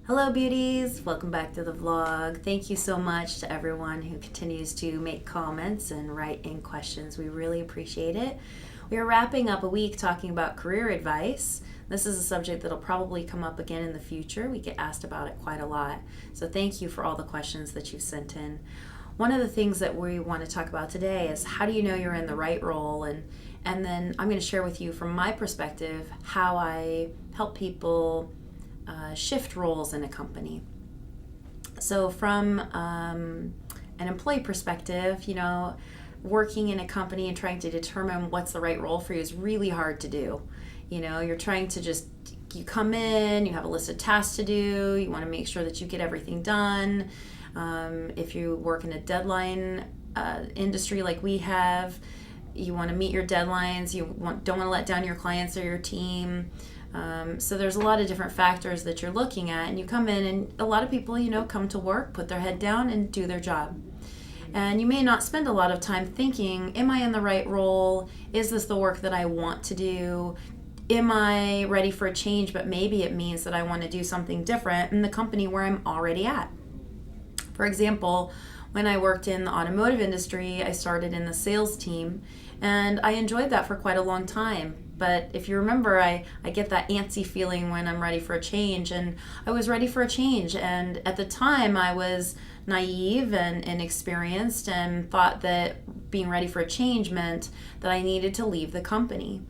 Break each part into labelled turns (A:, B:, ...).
A: Hello beauties, welcome back to the vlog. Thank you so much to everyone who continues to make comments and write in questions. We really appreciate it. We are wrapping up a week talking about career advice. This is a subject that'll probably come up again in the future. We get asked about it quite a lot. So thank you for all the questions that you've sent in. One of the things that we want to talk about today is how do you know you're in the right role, and then I'm going to share with you from my perspective how I help people shift roles in a company. So from an employee perspective, working in a company and trying to determine what's the right role for you is really hard to do. You're trying to you come in, you have a list of tasks to do, you want to make sure that you get everything done. If you work in a deadline industry like we have, you want to meet your deadlines, don't want to let down your clients or your team. So there's a lot of different factors that you're looking at, and you come in and a lot of people, come to work, put their head down and do their job. And you may not spend a lot of time thinking, am I in the right role? Is this the work that I want to do? Am I ready for a change? But maybe it means that I want to do something different in the company where I'm already at. For example, when I worked in the automotive industry, I started in the sales team, and I enjoyed that for quite a long time. But if you remember, I get that antsy feeling when I'm ready for a change, and I was ready for a change. And at the time, I was naive and inexperienced and thought that being ready for a change meant that I needed to leave the company.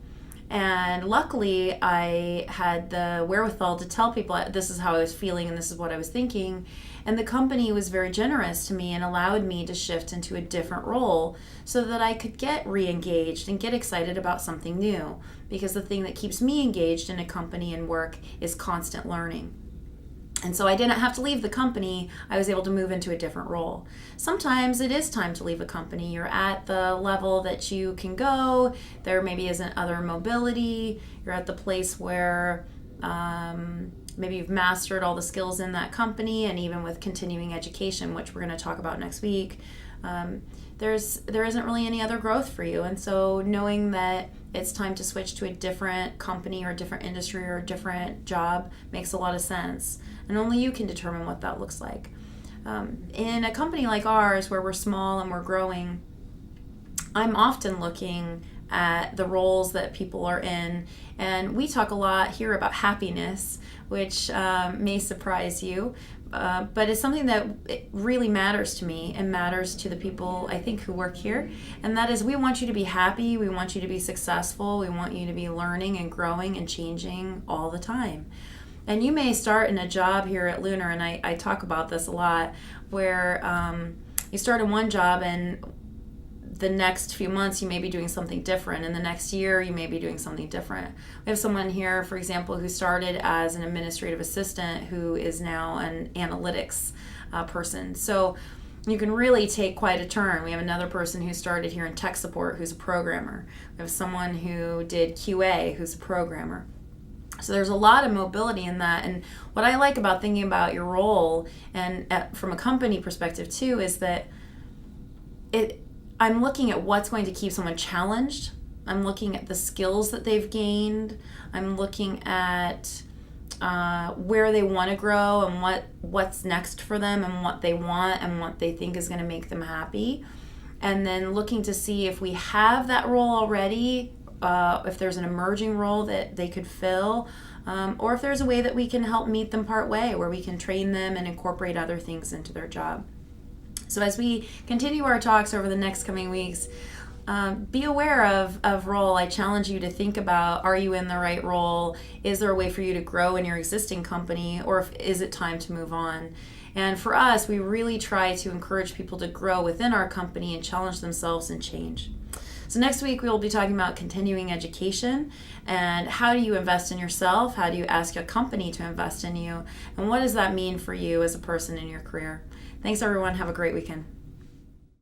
A: And luckily, I had the wherewithal to tell people this is how I was feeling and this is what I was thinking. And the company was very generous to me and allowed me to shift into a different role so that I could get re-engaged and get excited about something new. Because the thing that keeps me engaged in a company and work is constant learning. And so I didn't have to leave the company. I was able to move into a different role. Sometimes it is time to leave a company. You're at the level that you can go. There maybe isn't other mobility. You're at the place where maybe you've mastered all the skills in that company, and even with continuing education, which we're going to talk about next week, there isn't really any other growth for you. And so knowing that it's time to switch to a different company or a different industry or a different job makes a lot of sense. And only you can determine what that looks like. In a company like ours, where we're small and we're growing, I'm often looking at the roles that people are in. And we talk a lot here about happiness, which may surprise you, but it's something that it really matters to me and matters to the people I think who work here. And that is, we want you to be happy, we want you to be successful, we want you to be learning and growing and changing all the time. And you may start in a job here at Lunar, and I talk about this a lot, where you start in one job and the next few months you may be doing something different, and the next year you may be doing something different. We have someone here, for example, who started as an administrative assistant who is now an analytics person. So you can really take quite a turn. We have another person who started here in tech support who's a programmer. We have someone who did QA who's a programmer. So there's a lot of mobility in that. And what I like about thinking about your role, and from a company perspective too, is that I'm looking at what's going to keep someone challenged. I'm looking at the skills that they've gained. I'm looking at where they want to grow and what's next for them and what they want and what they think is going to make them happy. And then looking to see if we have that role already, if there's an emerging role that they could fill, or if there's a way that we can help meet them part way, where we can train them and incorporate other things into their job. So as we continue our talks over the next coming weeks, be aware of role. I challenge you to think about, are you in the right role? Is there a way for you to grow in your existing company, or is it time to move on? And for us, we really try to encourage people to grow within our company and challenge themselves and change. So next week we'll be talking about continuing education and how do you invest in yourself, how do you ask a company to invest in you, and what does that mean for you as a person in your career. Thanks everyone, have a great weekend.